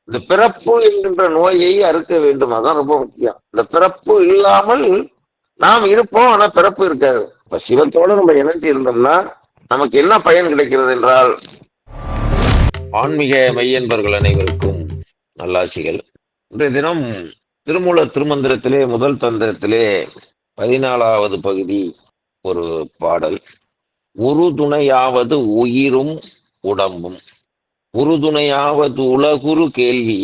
இந்த பிறப்பு என்கின்ற நோயை அறுக்க வேண்டும். அதான் ரொம்ப முக்கியம். இந்த பிறப்பு இல்லாமல் நாம் இருப்போம், ஆனா பிறப்பு இருக்காது. இப்ப சிவத்தோட நம்ம இணைஞ்சு இருந்தோம்னா நமக்கு என்ன பயன் கிடைக்கிறது என்றால், ஆன்மீக மெய்யன்பர்கள் அனைவருக்கும் நல்லாசிகள். இன்றைய தினம் திருமூல திருமந்திரத்திலே முதல் தந்திரத்திலே 14வது பகுதி ஒரு பாடல். உறுதுணையாவது உயிரும் உடம்பும், உறுதுணையாவது உலகுரு கேள்வி,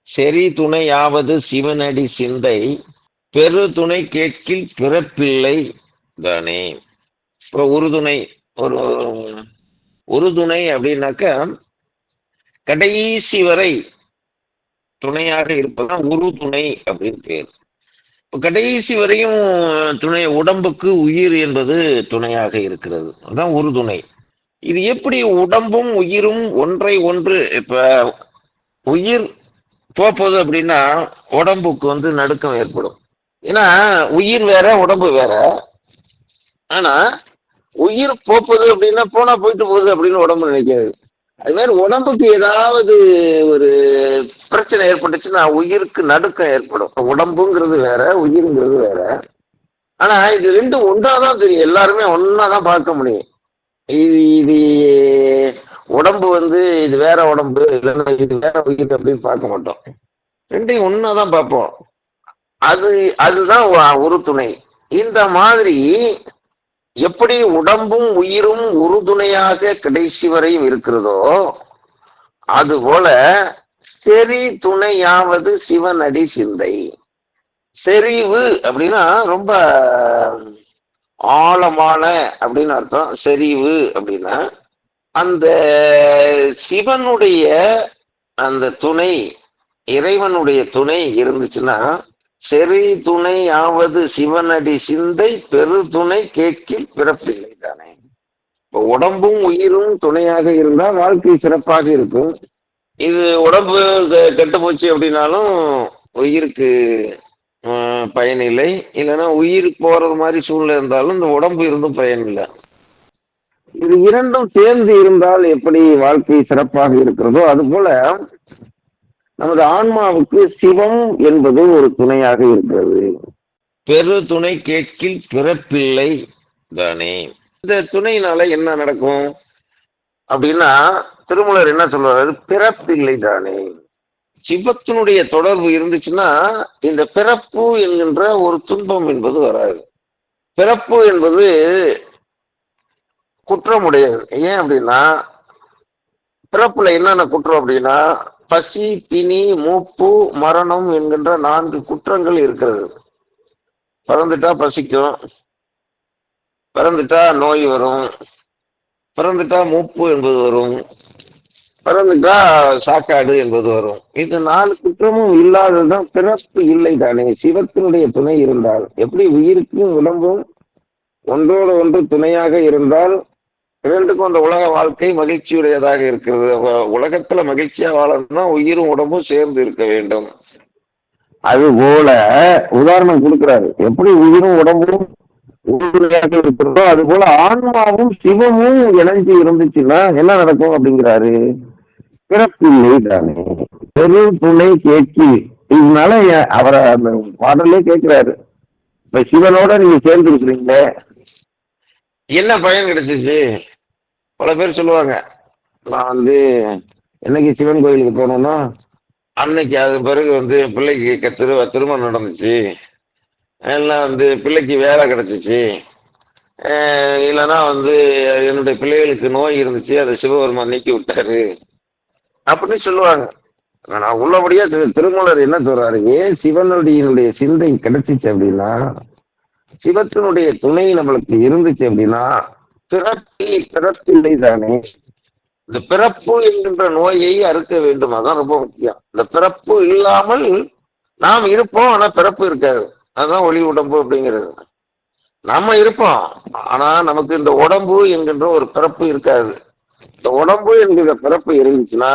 செறி துணையாவது சிவனடி சிந்தை, பெரு துணை கேட்கில் பிறப்பில்லை தானே. இப்போ உறுதுணை, ஒரு உறுதுணை அப்படின்னாக்க கடைசி வரை துணையாக இருப்பதுதான் உறுதுணை அப்படின்னு பேர். இப்போ கடைசி வரையும் துணை, உடம்புக்கு உயிர் என்பது துணையாக இருக்கிறது, அதுதான் உறுதுணை. இது எப்படி உடம்பும் உயிரும் ஒன்றை ஒன்று, இப்ப உயிர் போப்போது அப்படின்னா உடம்புக்கு நடுக்கம் ஏற்படும். ஏன்னா உயிர் வேற உடம்பு வேற. ஆனா உயிர் போப்பது அப்படின்னா போனா போயிட்டு போகுது அப்படின்னு உடம்பு நினைக்காது. அது மாதிரி உடம்புக்கு ஏதாவது ஒரு பிரச்சனை ஏற்பட்டுச்சுன்னா உயிருக்கு நடுக்கம் ஏற்படும். உடம்புங்கிறது வேற, உயிருங்கிறது வேற. ஆனா இது ரெண்டும் ஒன்றாதான் தெரியும், எல்லாருமே ஒன்னாதான் பார்க்க முடியும். இது இது உடம்பு இது வேற உடம்பு, இல்லைன்னா இது வேற உயிர் அப்படின்னு பார்க்க மாட்டோம். ரெண்டையும் ஒன்னாதான் பார்ப்போம். அதுதான் ஒரு துணை. இந்த மாதிரி எப்படி உடம்பும் உயிரும் உறுதுணையாக கடைசி வரையும் இருக்கிறதோ, அதுபோல செறி துணையாவது சிவனடி சிந்தை. செறிவு அப்படின்னா ரொம்ப ஆழமான அப்படின்னு அர்த்தம். செறிவு அப்படின்னா அந்த சிவனுடைய அந்த துணை, இறைவனுடைய துணை இருந்துச்சுன்னா, செறி துணையாவது சிவனடி சிந்தை, பெரு துணை கேட்கில் பிறப்பில்லை தானே. இப்போ உடம்பும் உயிரும் துணையாக இருந்தால் வாழ்க்கை சிறப்பாக இருக்கும். இது உடம்பு கெட்டு போச்சு அப்படின்னாலும் உயிருக்கு பயன் இல்லை. இல்லைன்னா உயிர் போறது மாதிரி சூழ்நிலை இருந்தாலும் இந்த உடம்பு இருந்தும் பயன் இல்லை. இது இரண்டும் சேர்ந்து இருந்தால் எப்படி வாழ்க்கை சிறப்பாக இருக்கிறதோ, அது போல நமது ஆன்மாவுக்கு சிவம் என்பது ஒரு துணையாக இருக்கிறது. பெரு துணை கேட்கில் பிறப்பில்லை தானே. இந்த துணையினால என்ன நடக்கும் அப்படின்னா, திருமூலர் என்ன சொல்றாரு? பிறப்பில்லை தானே. சிவத்தினுடைய தொடர்பு இருந்துச்சுன்னா இந்த பிறப்பு என்கின்ற ஒரு துன்பம் என்பது வராது. பிறப்பு என்பது குற்றமுடையது. ஏன் அப்படின்னா, பிறப்புல என்னென்ன குற்றம் அப்படின்னா, பசி, பிணி, மூப்பு, மரணம் என்கின்ற 4 குற்றங்கள் இருக்கிறது. பிறந்துட்டா பசிக்கும், பிறந்துட்டா நோய் வரும், பிறந்துட்டா மூப்பு என்பது வரும், பிறந்துட்டா சாக்காடு என்பது வரும். இது 4 குற்றமும் இல்லாததுதான் பிறப்பு இல்லை தானே. சிவத்தினுடைய துணை இருந்தால், எப்படி உயிருக்கும் உடம்பும் ஒன்றோடு ஒன்று துணையாக இருந்தால் இரண்டுக்கும் அந்த உலக வாழ்க்கை மகிழ்ச்சியுடையதாக இருக்கிறது. உலகத்துல மகிழ்ச்சியா வாழணும்னா உயிரும் உடம்பும் சேர்ந்து இருக்க வேண்டும். அது போல உதாரணம் கொடுக்கிறாரு. எப்படி உயிரும் உடம்பும் உறுதுணையாக இருக்கிறதோ, அது போல ஆன்மாவும் சிவமும் இணைஞ்சு இருந்துச்சுன்னா என்ன நடக்கும் அப்படிங்கிறாரு. பிறப்பில்லை தானே. பெரு துணை கேட்கி. இதனால அவரை அந்த பாடலே கேட்கிறாரு. இப்ப சிவனோட நீங்க சேர்ந்து இருக்கிறீங்களே, என்ன பயன் கிடைச்சிச்சு? பல பேர் சொல்லுவாங்க, நான் என்னைக்கு சிவன் கோயிலுக்கு போனோம்னா அன்னைக்கு அது பிறகு பிள்ளைக்கு திருமணம் நடந்துச்சு, எல்லாம் பிள்ளைக்கு வேலை கிடைச்சிச்சு, இல்லைன்னா என்னுடைய பிள்ளைகளுக்கு நோய் இருந்துச்சு, அதை சிவபெருமான் நீக்கி விட்டாரு அப்படின்னு சொல்லுவாங்க. நான் உள்ளபடியா திருமூலர் என்ன சொல்றாரு? ஏன் சிவனுடைய சிந்தை கிடைச்சிச்சு அப்படின்னா, சிவத்தினுடைய துணை நம்மளுக்கு இருந்துச்சு அப்படின்னா பிறப்பில்லை தானே. இந்த பிறப்பு என்கின்ற நோயை அறுக்க வேண்டும், அதான் ரொம்ப முக்கியம். இந்த பிறப்பு இல்லாமல் நாம் இருப்போம், ஆனா பிறப்பு இருக்காது. அதுதான் ஒளி உடம்பு அப்படிங்கிறது. நம்ம இருப்போம், ஆனா நமக்கு இந்த உடம்பு என்கின்ற ஒரு பிறப்பு இருக்காது. இந்த உடம்பு என்கிற பிறப்பு இருந்துச்சுன்னா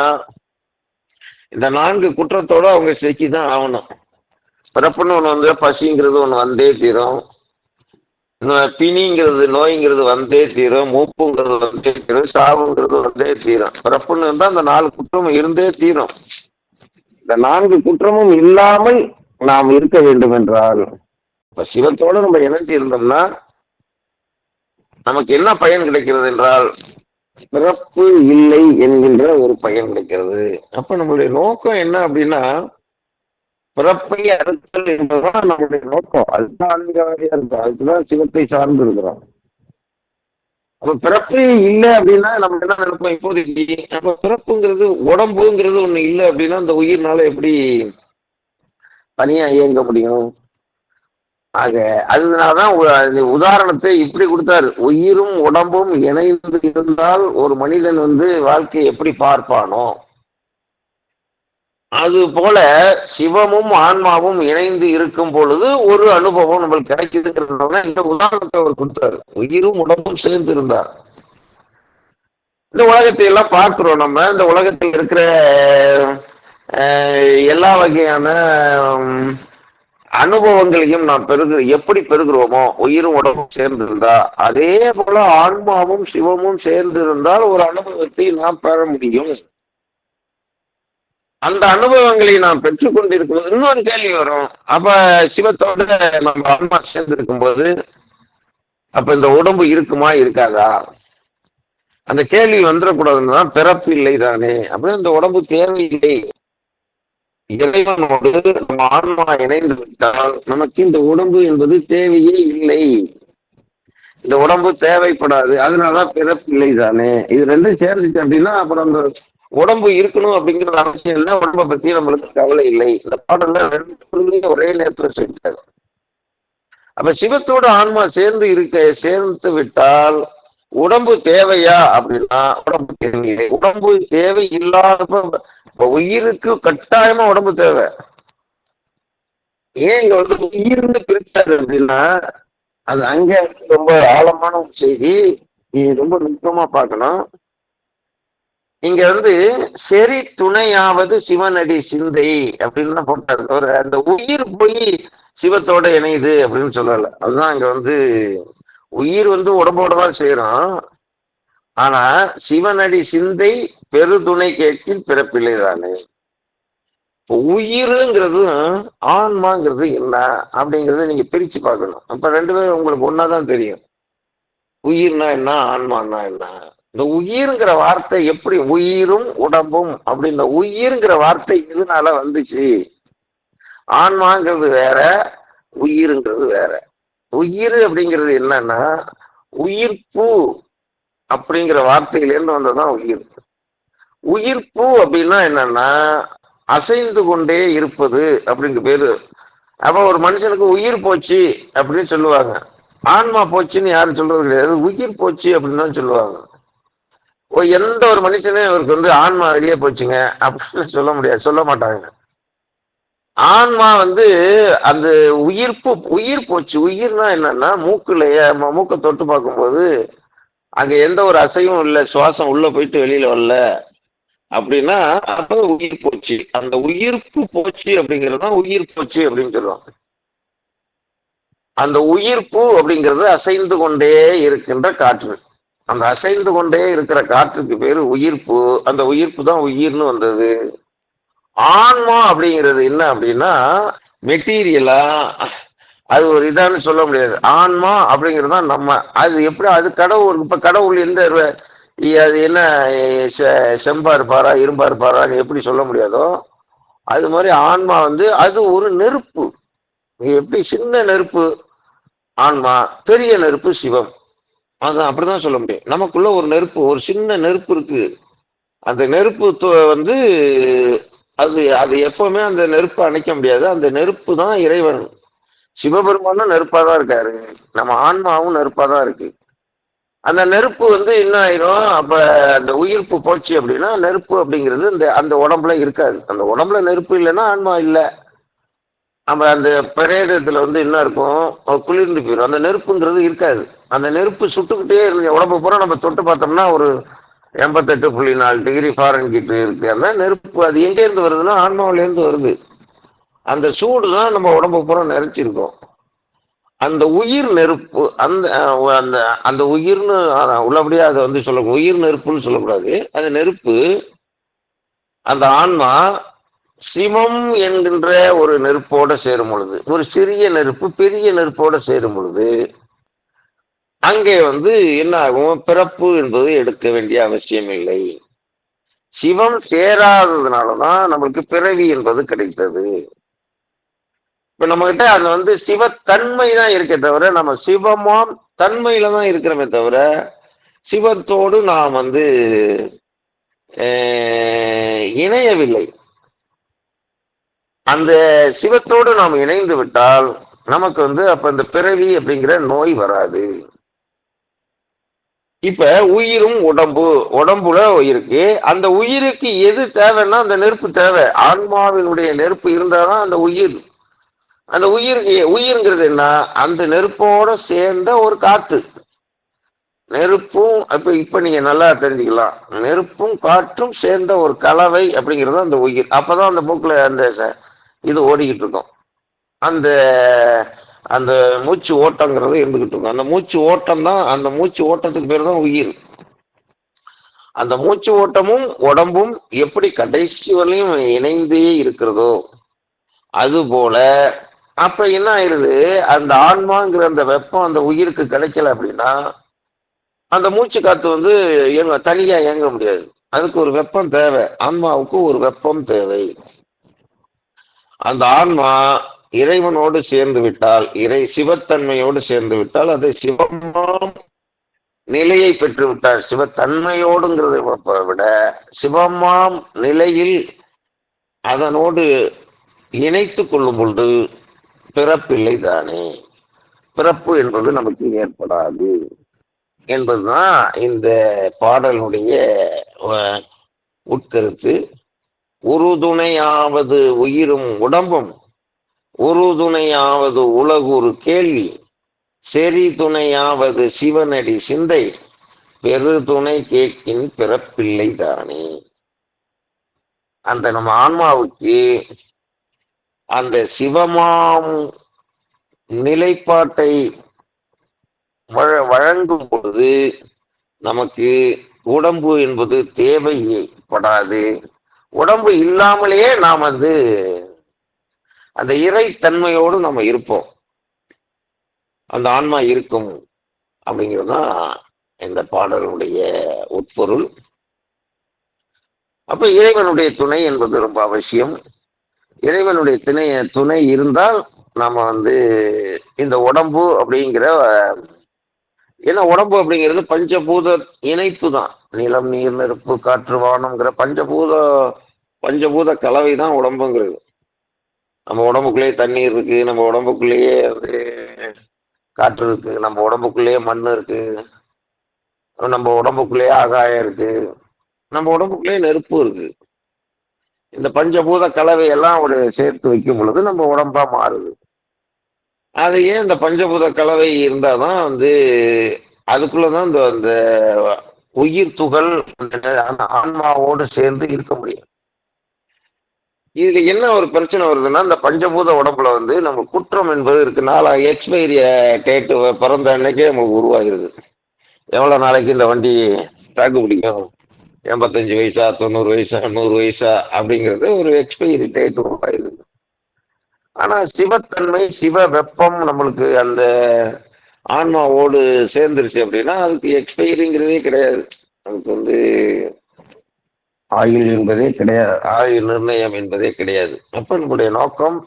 இந்த 4 குற்றத்தோட அவங்க சிக்கிதான் ஆகணும். பிறப்புன்னு ஒண்ணு பசிங்கிறது ஒண்ணு வந்தே தீரும், பிணிங்கிறது நோய்ங்கிறது வந்தே தீரும், மூப்புங்கிறது வந்தே தீரும், சாவுங்கிறது வந்தே தீரும். பிறப்புன்னு இருந்தா அந்த 4 குற்றம் இருந்தே தீரும். இந்த 4 குற்றமும் இல்லாமல் நாம் இருக்க வேண்டும் என்றால், இப்ப சிவத்தோட நம்ம இணைஞ்சு இருந்தோம்னா நமக்கு என்ன பயன் கிடைக்கிறது என்றால், பிறப்பு இல்லை என்கின்ற ஒரு பயன் கிடைக்கிறது. அப்ப நம்மளுடைய நோக்கம் என்ன அப்படின்னா, பிறப்பை அறுத்தல் என்பதுதான் நம்முடைய நோக்கம். அதுதான் ஆன்மீகவாதியா இருக்கும். அதுக்குதான் சிவத்தை சார்ந்து இருக்கிறோம். அப்ப பிறப்பு இல்லை அப்படின்னா நம்ம என்ன நினைப்போம் இப்போதைக்கு, அப்ப பிறப்புங்கிறது உடம்புங்கிறது ஒண்ணு இல்லை அப்படின்னா அந்த உயிர்னால எப்படி தனியா இயங்க முடியும்? ஆக அதனாலதான் உதாரணத்தை இப்படி கொடுத்தாரு. உயிரும் உடம்பும் இணைந்து இருந்தால் ஒரு மனிதன் வாழ்க்கையை எப்படி பார்ப்பானோ, அது போல சிவமும் ஆன்மாவும் இணைந்து இருக்கும் பொழுது ஒரு அனுபவம் நம்மளுக்கு கிடைக்குதுங்கிறதுனால இந்த உதாரணத்தை அவர் கொடுத்தாரு. உயிரும் உடம்பும் சேர்ந்து இருந்தார். இந்த உலகத்தை எல்லாம் பார்க்கிறோம். நம்ம இந்த உலகத்தில் இருக்கிற எல்லா வகையான அனுபவங்களையும் நாம் எப்படி பெறுகிறோமோ, உயிரும் உடம்பும் சேர்ந்து இருந்தா, அதே போல ஆன்மாவும் சிவமும் சேர்ந்து இருந்தால் ஒரு அனுபவத்தை நாம் பெற முடியும். அந்த அனுபவங்களை நாம் பெற்றுக் கொண்டிருக்கும் இன்னொரு கேள்வி வரும். அப்ப சிவத்தோட நம்ம ஆன்மா சேர்ந்து இருக்கும்போது அப்ப இந்த உடம்பு இருக்குமா இருக்காதா? அந்த கேள்வி வந்துடக்கூடாதுன்னு தான் பிறப்பு இல்லை தானே, அப்படின்னு இந்த உடம்பு தேவையில்லை. இறைவனோடு நம்ம ஆன்மா இணைந்து விட்டால் நமக்கு இந்த உடம்பு என்பது தேவையே இல்லை. இந்த உடம்பு தேவைப்படாது. அதனாலதான் பிறப்பு இல்லை தானே. இது ரெண்டும் சேர்ந்துச்சு அப்படின்னா அப்புறம் அந்த உடம்பு இருக்கணும் அப்படிங்கிறது அவசியம் இல்லை. உடம்பை பத்தி நம்மளுக்கு கவலை இல்லை. இந்த பாடல்ல ரெண்டு ஒரே நேரத்துல சொல்லிட்டாரு. அப்ப சிவத்தோட ஆன்மா சேர்ந்து விட்டால் உடம்பு தேவையா அப்படின்னா உடம்பு தேவையில்லை. உடம்பு தேவை இல்லாத உயிருக்கு கட்டாயமா உடம்பு தேவை. ஏன் இங்க உயிர்ந்து பிரிச்சாரு அப்படின்னா அது அங்க ரொம்ப ஆழமான ஒரு செய்தி. நீ ரொம்ப நுட்பமா பார்க்கணும். இங்க சரி துணையாவது சிவனடி சிந்தை அப்படின்னு தான் போட்டாரு. ஒரு அந்த உயிர் போய் சிவத்தோட இணையுது அப்படின்னு சொல்லல. அதுதான் அங்க உயிர் உடம்போட தான் செய்யறோம். ஆனா சிவனடி சிந்தை பெருதுணை கேட்கில் பிறப்பில்லை தானே. உயிருங்கிறதும் ஆன்மாங்கிறது என்ன அப்படிங்கறத நீங்க பிரிச்சு பார்க்கணும். அப்ப ரெண்டு பேரும் உங்களுக்கு ஒன்னாதான் தெரியும். உயிர்னா என்ன, ஆன்மானா என்ன. இந்த உயிர்ங்கிற வார்த்தை எப்படி உயிரும் உடம்பும் அப்படின்ற உயிர்ங்கிற வார்த்தை இதனால வந்துச்சு. ஆன்மாங்கிறது வேற, உயிருங்கிறது வேற. உயிர் அப்படிங்கிறது என்னன்னா உயிர்ப்பு அப்படிங்கிற வார்த்தையிலேருந்து வந்ததுதான் உயிர். உயிர்ப்பு அப்படின்னா என்னன்னா அசைந்து கொண்டே இருப்பது அப்படிங்கிற பேரு. அப்ப ஒரு மனுஷனுக்கு உயிர் போச்சு அப்படின்னு சொல்லுவாங்க. ஆன்மா போச்சுன்னு யாரும் சொல்றது கிடையாது. உயிர் போச்சு அப்படின்னு தான் சொல்லுவாங்க. எந்த ஒரு மனுஷனே அவருக்கு ஆன்மா வெளியே போச்சுங்க அப்படின்னு சொல்ல முடியாது, சொல்ல மாட்டாங்க. ஆன்மா அந்த உயிர் போச்சு. உயிர்னா என்னன்னா மூக்கை தொட்டு பார்க்கும்போது அங்க எந்த ஒரு அசையும் இல்லை, சுவாசம் உள்ள போயிட்டு வெளியில வரல அப்படின்னா அப்ப உயிர் போச்சு. அந்த உயிர்ப்பு போச்சு அப்படிங்கிறதுதான் உயிர் போச்சு அப்படின்னு சொல்லுவாங்க. அந்த உயிர்ப்பு அப்படிங்கிறது அசைந்து கொண்டே இருக்கின்ற காற்று. அந்த அசைந்து கொண்டே இருக்கிற காற்றுக்கு பேரு உயிர்ப்பு. அந்த உயிர்ப்பு தான் உயிர்னு வந்தது. ஆன்மா அப்படிங்கிறது என்ன அப்படின்னா மெட்டீரியலா அது ஒரு இதான்னு சொல்ல முடியாது. ஆன்மா அப்படிங்கிறது தான் நம்ம. அது எப்படி அது கடவுள். இப்ப கடவுள் அது என்ன செம்பா இருப்பாரா இரும்பா இருப்பாரான்னு எப்படி சொல்ல முடியாதோ அது மாதிரி ஆன்மா அது ஒரு நெருப்பு. எப்படி சின்ன நெருப்பு ஆன்மா, பெரிய நெருப்பு சிவம். அதான் அப்படிதான் சொல்ல முடியும். நமக்குள்ள ஒரு நெருப்பு, ஒரு சின்ன நெருப்பு இருக்கு. அந்த நெருப்பு அது அது எப்பவுமே அந்த நெருப்பை அணைக்க முடியாது. அந்த நெருப்பு தான் இறைவன். சிவபெருமானும் நெருப்பாதான் இருக்காரு, நம்ம ஆன்மாவும் நெருப்பாதான் இருக்கு. அந்த நெருப்பு என்ன ஆயிரும், அப்ப அந்த உயிர்ப்பு போச்சு அப்படின்னா நெருப்பு அப்படிங்கிறது அந்த உடம்புல இருக்காது. அந்த உடம்புல நெருப்பு இல்லைன்னா ஆன்மா இல்லை. நம்ம அந்த பிரேதத்துல என்ன இருக்கும், குளிர்ந்து போயிடும். அந்த நெருப்புங்கிறது இருக்காது. அந்த நெருப்பு சுட்டுக்கிட்டே இருந்து உடம்பு பூரா நம்ம தொட்டு பார்த்தோம்னா ஒரு 88.4 டிகிரி ஃபாரன்ஹீட் இருக்கு. அந்த நெருப்பு அது எங்க இருந்து வருதுன்னா ஆன்மாவில இருந்து வருது. அந்த சூடு தான் நம்ம உடம்பு பூரா நிறைச்சிருக்கும். அந்த உயிர் நெருப்பு அந்த அந்த அந்த உயிர்னு உள்ளபடியா அதை சொல்ல உயிர் நெருப்புன்னு சொல்லக்கூடாது. அந்த நெருப்பு அந்த ஆன்மா சிவம் என்கின்ற ஒரு நெருப்போட சேரும் பொழுது, ஒரு சிறிய நெருப்பு பெரிய நெருப்போட சேரும் பொழுது அங்கே என்ன ஆகும்? பிறப்பு என்பது எடுக்க வேண்டிய அவசியம் இல்லை. சிவம் சேராததுனாலதான் நம்மளுக்கு பிறவி என்பது கிடைத்தது. இப்ப நம்ம கிட்ட அது சிவத்தன்மை தான் இருக்கே தவிர, நம்ம சிவமாம் தன்மையில தான் இருக்கிறோமே தவிர, சிவத்தோடு நாம் இணையவில்லை. அந்த சிவத்தோடு நாம் இணைந்து விட்டால் நமக்கு அப்ப இந்த பிறவி அப்படிங்கிற நோய் வராது. இப்ப உயிரும் உடம்புல இருக்கு. அந்த உயிருக்கு எது தேவைன்னா அந்த நெருப்பு தேவை. ஆன்மாவினுடைய நெருப்பு இருந்தாதான் அந்த உயிர். அந்த உயிருங்கிறது என்ன? அந்த நெருப்போட சேர்ந்த ஒரு காத்து. நெருப்பும் இப்ப நீங்க நல்லா தெரிஞ்சுக்கலாம். நெருப்பும் காற்றும் சேர்ந்த ஒரு கலவை அப்படிங்கிறது அந்த உயிர். அப்பதான் அந்த மூக்குல அந்த இது ஓடிக்கிட்டு இருக்கும். அந்த அந்த மூச்சு ஓட்டங்கிறது இருந்துகிட்டு இருக்கும். அந்த மூச்சு ஓட்டம் தான், அந்த மூச்சு ஓட்டத்துக்கு பேர் தான் உயிர். அந்த மூச்சு ஓட்டமும் உடம்பும் எப்படி கடைசி வரையும் இணைந்தே இருக்கிறதோ அது போல அப்ப என்ன ஆயிருது? அந்த ஆன்மாங்கிற அந்த வெப்பம் அந்த உயிருக்கு கிடைக்கல அப்படின்னா அந்த மூச்சு காத்து தனியா இயங்க முடியாது. அதுக்கு ஒரு வெப்பம் தேவை. ஆன்மாவுக்கு ஒரு வெப்பம் தேவை. அந்த ஆன்மா இறைவனோடு சேர்ந்து விட்டால், சிவத்தன்மையோடு சேர்ந்து விட்டால் அது சிவமாம் நிலையை பெற்று விட்டார். சிவத்தன்மையோடுங்கிறதை விட சிவமாம் நிலையில் அதனோடு இணைத்துக் கொள்ளும் பொழுது பிறப்பில்லை தானே. பிறப்பு என்பது நமக்கு ஏற்படாது என்பதுதான் இந்த பாடலுடைய உட்கருத்து. உறுதுணையாவது உயிரும் உடம்பும், உறுதுணையாவது உலகுறு கேள்வி, செறி துணையாவது சிவனடி சிந்தை, பெருதுணை கேட்கின் பிறப்பில்லை தானே. அந்த நம்ம ஆன்மாவுக்கு அந்த சிவமாம் நிலைப்பாட்டை வழங்கும் பொழுது நமக்கு உடம்பு என்பது தேவைப்படாது. உடம்பு இல்லாமலேயே நாம் அந்த இறை தன்மையோடு நம்ம இருப்போம். அந்த ஆன்மா இருக்கும் அப்படிங்கிறதுதான் இந்த பாடலுடைய உட்பொருள். அப்ப இறைவனுடைய துணை என்பது ரொம்ப அவசியம். இறைவனுடைய துணை இருந்தால் நாம இந்த உடம்பு அப்படிங்கிற, ஏன்னா உடம்பு அப்படிங்கிறது பஞ்சபூத இணைப்பு தான். நிலம், நீர், நெருப்பு, காற்று, வானம்ங்கிற பஞ்சபூத கலவை தான் உடம்புங்கிறது. நம்ம உடம்புக்குள்ளேயே தண்ணீர் இருக்கு, நம்ம உடம்புக்குள்ளேயே காற்று இருக்கு, நம்ம உடம்புக்குள்ளேயே மண் இருக்கு, நம்ம உடம்புக்குள்ளேயே ஆகாயம் இருக்கு, நம்ம உடம்புக்குள்ளேயே நெருப்பு இருக்கு. இந்த பஞ்சபூத கலவையெல்லாம் ஒரு சேர்த்து வைக்கும் பொழுது நம்ம உடம்பா மாறுது. அதையே இந்த பஞ்சபூத கலவை இருந்தாதான் அதுக்குள்ளதான் இந்த உயிர் துகள் அந்த ஆன்மாவோடு சேர்ந்து இருக்க முடியும். இதுல என்ன ஒரு பிரச்சனை வருதுன்னா, இந்த பஞ்சபூத உடம்புல நம்ம குற்றம் என்பது இருக்கு. எக்ஸ்பைரி டேட்டு பிறந்த அன்னைக்கே நமக்கு உருவாகிருது. எவ்வளவு நாளைக்கு இந்த வண்டி தாக்கு பிடிக்கும், 85 வயசா, 90 வயசா, 100 வயசா அப்படிங்கிறது ஒரு எக்ஸ்பைரி டேட் உருவாகிருது. ஆனா சிவத்தன்மை, சிவ வெப்பம் நம்மளுக்கு அந்த ஆன்மாவோடு சேர்ந்துருச்சு அப்படின்னா அதுக்கு எக்ஸ்பைரிங்கிறதே கிடையாது. நமக்கு ஆயுள் என்பதே கிடையாது, ஆயுள் நிர்ணயம் என்பதே கிடையாது. அப்ப நம்முடைய நோக்கம்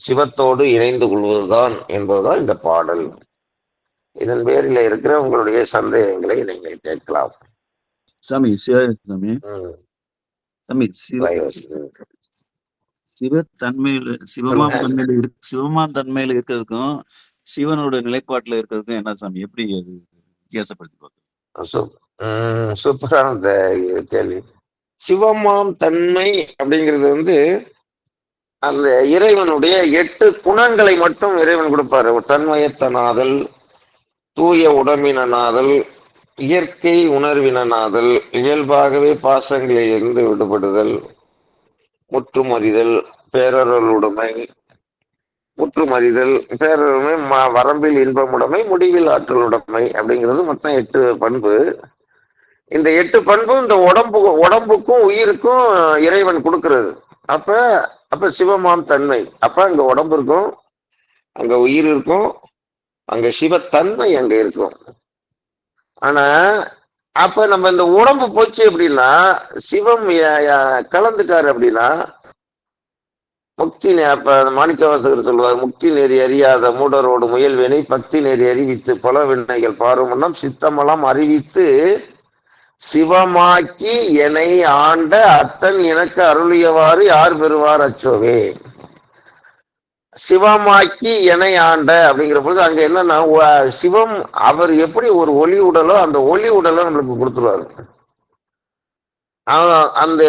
சிவத்தோடு இணைந்து கொள்வதுதான் என்பதுதான் இந்த பாடல். இதன் பேரில் இருக்கிற உங்களுடைய சந்தேகங்களை நீங்கள் கேட்கலாம். சாமி சாமி சாமி சிவத்தன்மையில சிவமான் தன்மையில இருக்கிறதுக்கும் சிவனோட நிலைப்பாட்டுல இருக்கிறதுக்கும் என்ன சாமி, எப்படி அது வித்தியாசப்படுத்தி பார்க்க? சூப்பரான கேள்வி. சிவமாம் தன்மை அப்படிங்கிறது அந்த இறைவனுடைய 8 குணங்களை மட்டும் இறைவன் கொடுப்பாரு. தன்மயத்தனாதல், தூய உடம்பினாதல், இயற்கை உணர்வினாதல், இயல்பாகவே பாசங்களில் இருந்து விடுபடுதல், முற்றுமறிதல், பேரருளுடைமை, முற்றுமறிதல், பேரருமை, வரம்பில் இன்பமுடைமை, முடிவில் ஆற்றலுடைமை அப்படிங்கிறது மொத்தம் 8 பண்பு. இந்த 8 பண்பும் இந்த உடம்புக்கும் உயிருக்கும் இறைவன் கொடுக்கிறது. அப்ப அப்ப சிவமாம் தன்மை, அப்ப அங்க உடம்பு இருக்கும், அங்க உயிர் இருக்கும், அங்க சிவத்தன்மை அங்க இருக்கும். ஆனா அப்ப நம்ம இந்த உடம்பு போச்சு அப்படின்னா சிவம் கலந்துட்டாரு அப்படின்னா முக்தி அப்ப மாணிக்கவாசகர் சொல்லுவார், முக்தி நெறி அறியாத மூடரோடு முயல்வினை பக்தி நெறி அறிவித்து பல வினைகள் பாருமன்னம் சித்தமெல்லாம் அறிவித்து சிவமாக்கி எனை ஆண்ட அத்தன் எனக்கு அருளியவாறு யார் பெறுவார் அச்சோவே. சிவமாக்கி எனை ஆண்ட அப்படிங்கிற போது அங்க என்னன்னா சிவம் அவர் எப்படி ஒரு ஒளி உடலோ அந்த ஒளி உடலை நம்மளுக்கு கொடுத்துருவாரு. அந்த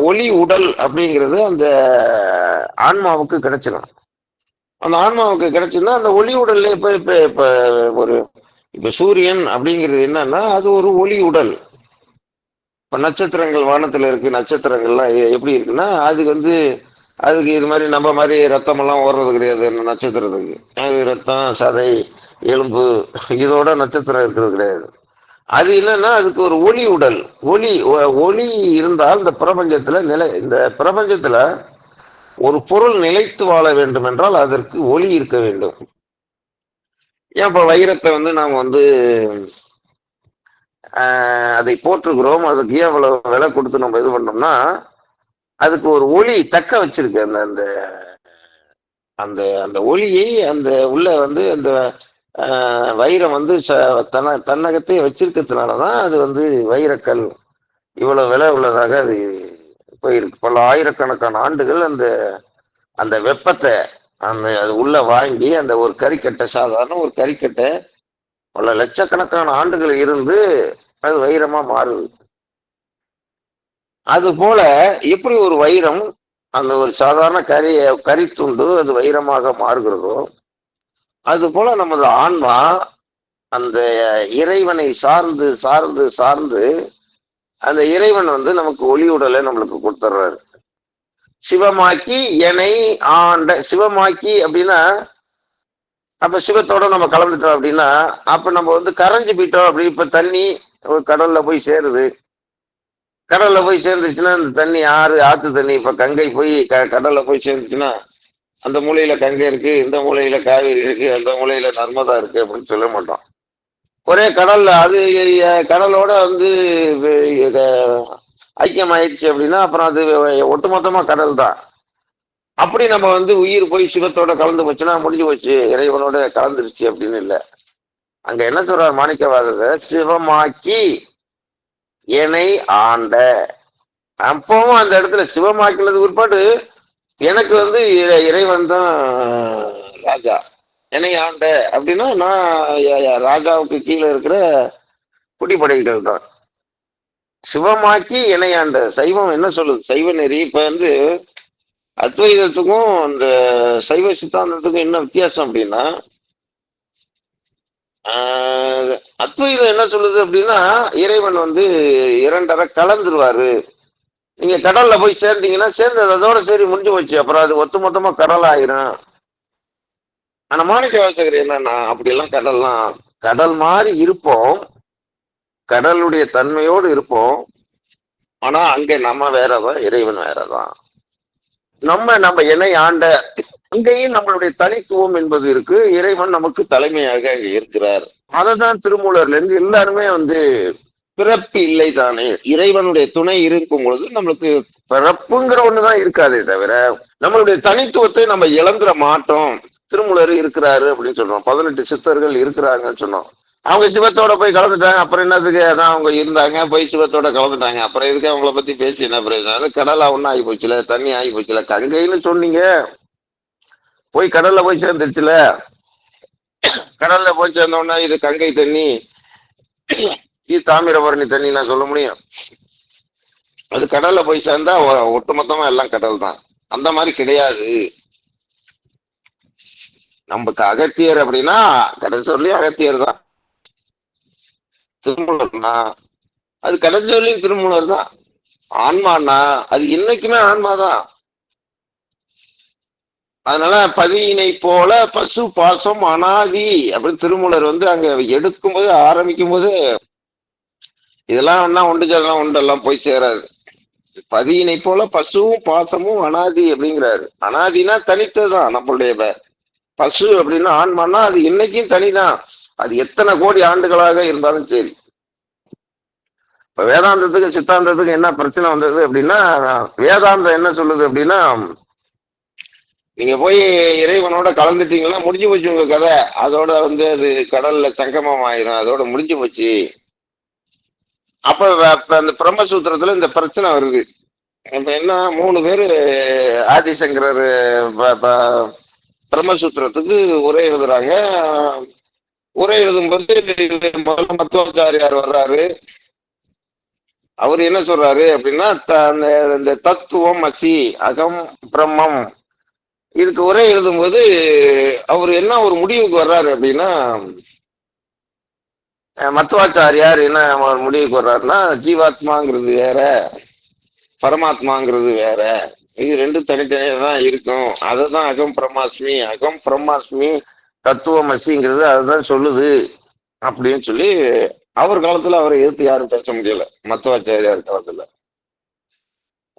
ஒளி உடல் அப்படிங்கிறது அந்த ஆன்மாவுக்கு கிடைச்சிடும். அந்த ஆன்மாவுக்கு கிடைச்சுன்னா அந்த ஒளி உடல்ல இப்ப இப்ப இப்ப ஒரு இப்ப சூரியன் அப்படிங்கிறது என்னன்னா அது ஒரு ஒளி உடல். இப்ப நட்சத்திரங்கள் வானத்துல இருக்கு, நட்சத்திரங்கள்லாம் எப்படி இருக்குன்னா அதுக்கு இது மாதிரி நம்ம மாதிரி ரத்தம் எல்லாம் ஓடுறது கிடையாது நட்சத்திரத்துக்கு. அது ரத்தம் சதை எலும்பு இதோட நட்சத்திரம் இருக்கிறது கிடையாது. அது என்னன்னா அதுக்கு ஒரு ஒளி உடல். ஒளி இருந்தால் இந்த பிரபஞ்சத்துல ஒரு பொருள் நிலைத்து வாழ வேண்டும் என்றால் அதற்கு ஒளி இருக்க வேண்டும். ஏன் இப்ப வைரத்தை நாம அதை போற்றுகிறோம், அதுக்கு ஏன் அவ்வளவு விலை கொடுத்து நம்ம இது பண்ணோம்னா அதுக்கு ஒரு ஒளி தக்க வச்சிருக்கு. அந்த அந்த அந்த அந்த ஒளியை அந்த உள்ள அந்த வைரம் தன்னகத்தை வச்சிருக்கிறதுனாலதான் அது வைரக்கல் இவ்வளவு விலை உள்ளதாக அது போயிருக்கு. பல ஆயிரக்கணக்கான ஆண்டுகள் அந்த அந்த வெப்பத்தை அது உள்ள வாங்கி அந்த ஒரு கறிக்கட்டை, சாதாரண ஒரு கறிக்கட்டை பல லட்சக்கணக்கான ஆண்டுகள் இருந்து அது வைரமா மாறுது. அது போல எப்படி ஒரு வைரம் அந்த ஒரு சாதாரண கரித்துண்டு அது வைரமாக மாறுகிறதோ அது போல நமது ஆன்மா அந்த இறைவனை சார்ந்து சார்ந்து சார்ந்து அந்த இறைவன் நமக்கு ஒளி உடலை நம்மளுக்கு கொடுத்துட்றாரு. சிவமாக்கி எனை ஆண்ட, சிவமாக்கி அப்படின்னா அப்ப சிவத்தோட நம்ம கலந்துட்டோம் அப்படின்னா அப்ப நம்ம கரைஞ்சு போயிட்டோம். அப்படி இப்ப தண்ணி ஒரு கடல்ல போய் சேருது, கடல்ல போய் சேர்ந்துச்சுன்னா அந்த தண்ணி ஆத்து தண்ணி இப்ப கங்கை போய் கடல்ல போய் சேர்ந்துச்சுன்னா அந்த மூலையில கங்கை இருக்கு, இந்த மூலையில காவேரி இருக்கு, அந்த மூலையில நர்மதா இருக்கு அப்படின்னு சொல்ல மாட்டோம். ஒரே கடல்ல அது கடலோட ஐக்கியம் ஆயிடுச்சு அப்படின்னா அப்புறம் அது ஒட்டுமொத்தமா கடல் தான். அப்படி நம்ம உயிர் போய் சிவத்தோட கலந்து போச்சுன்னா முடிஞ்சு போச்சு, இறைவனோட கலந்துருச்சு அப்படின்னு இல்லை. அங்க என்ன சொல்றார் மாணிக்கவாசகர், சிவமாக்கி என்னை ஆண்ட. அப்பவும் அந்த இடத்துல சிவமாக்கினது பிற்பாடு எனக்கு இறைவன் தான் ராஜா, என்னை ஆண்ட அப்படின்னா நான் ராஜாவுக்கு கீழே இருக்கிற குடிப்படைகள் தான். சிவமாக்கி என்னை ஆண்ட. சைவம் என்ன சொல்லுது, சைவ நெறி இப்ப அத்வைதத்துக்கும் அந்த சைவ சித்தாந்தத்துக்கும் என்ன வித்தியாசம் அப்படின்னா அத்வைதம் என்ன சொல்லுது அப்படின்னா இறைவன் இரண்டரை கலந்துருவாரு. நீங்க கடல்ல போய் சேர்ந்தீங்கன்னா சேர்ந்தது அதோட சரி முடிஞ்சு போச்சு, அப்புறம் அது ஒட்டுமொத்தமா கடல் ஆயிரும். ஆனா மாணிக்கவாசகர் என்னன்னா அப்படியெல்லாம் கடல் மாதிரி இருப்போம், கடலுடைய தன்மையோடு இருப்போம். ஆனா அங்க நம்ம வேறதான், இறைவன் வேறதான். நம்ம என்னை ஆண்ட அங்கேயும் நம்மளுடைய தனித்துவம் என்பது இருக்கு. இறைவன் நமக்கு தலைமையாக இருக்கிறார். அததான் திருமூலர்ல இருந்து எல்லாருமே பிறப்பு இல்லை தானே, இறைவனுடைய துணை இருக்கும் பொழுது நம்மளுக்கு பிறப்புங்கிற ஒண்ணுதான் இருக்காதே தவிர நம்மளுடைய தனித்துவத்தை நம்ம இழந்துட மாட்டோம். திருமூலர் இருக்கிறாரு அப்படின்னு சொல்றோம், 18 சித்தர்கள் இருக்கிறாங்கன்னு சொன்னோம். அவங்க சிவத்தோட போய் கலந்துட்டாங்க, அப்புறம் என்னதுக்கு, அதான் அவங்க இருந்தாங்க போய் சிவத்தோட கலந்துட்டாங்க, அப்புறம் எதுக்கு அவங்கள பத்தி பேசி என்ன பிரயோஜனம்? அது கடலா ஒன்னும் ஆகி போச்சுல, தண்ணி ஆகி போச்சுல, கங்கைன்னு சொன்னீங்க போய் கடல்ல போய் சேர்ந்துருச்சுல, கடல்ல போய் சேர்ந்தோம்னா இது கங்கை தண்ணி இது தாமிரபரணி தண்ணி நான் சொல்ல முடியும்? அது கடல்ல போய் சேர்ந்தா ஒட்டுமொத்தமா எல்லாம் கடல் தான். அந்த மாதிரி கிடையாது. நமக்கு அகத்தியர் அப்படின்னா கடைசி சொல்லி அகத்தியர் தான், திருமூலர்னா அது கடைசி சொல்லி திருமூலர் தான். ஆன்மானா அது இன்னைக்குமே ஆன்மாதான். அதனால பதியினை போல பசு பாசம் அனாதி அப்படின்னு திருமூலர் அங்க எடுக்கும்போது ஆரம்பிக்கும் போது இதெல்லாம் ஒன்று சேரலாம் ஒன்றெல்லாம் போய் சேராது. பதியினை போல பசுவும் பாசமும் அனாதி அப்படிங்கிறாரு. அனாதினா தனித்ததுதான். நம்மளுடைய பசு அப்படின்னா ஆன்மான்னா அது இன்னைக்கும் தனிதான். அது எத்தனை கோடி ஆண்டுகளாக இருந்தாலும் சரி. இப்ப வேதாந்தத்துக்கு சித்தாந்தத்துக்கு என்ன பிரச்சனை வந்தது அப்படின்னா, வேதாந்தம் என்ன சொல்லுது அப்படின்னா, நீங்க போய் இறைவனோட கலந்துட்டீங்கன்னா முடிஞ்சு போச்சு உங்க கதை. அதோட வந்து அது கடல்ல சங்கமம் ஆயிரும். அதோட முடிஞ்சு போச்சு. அப்ப அந்த பிரம்மசூத்திரத்துல இந்த பிரச்சனை வருது. இப்ப என்ன 3 பேரு ஆதிசங்கரர் பிரம்மசூத்திரத்துக்கு உரை எழுதுறாங்க. உரை எழுதும்போது முதல்ல மத்துவாச்சாரியார் வர்றாரு. அவர் என்ன சொல்றாரு அப்படின்னா, இந்த தத்துவம் அசி அகம் பிரம்மம் இதுக்கு உரை எழுதும்போது அவர் என்ன ஒரு முடிவுக்கு வர்றாரு அப்படின்னா, மத்துவாச்சாரியார் என்ன முடிவுக்கு வர்றாருன்னா, ஜீவாத்மாங்கிறது வேற, பரமாத்மாங்கிறது வேற, இது ரெண்டும் தனித்தனியா தான் இருக்கும். அதுதான் அகம் பிரம்மாஸ்மி, அகம் பிரம்மாஸ்மி தத்துவமசிங்கிறது அதுதான் சொல்லுது அப்படின்னு சொல்லி அவர் காலத்துல அவரை எதிர்த்து யாரும் பேச முடியல. மத்துவாச்சாரியார் காலத்துல.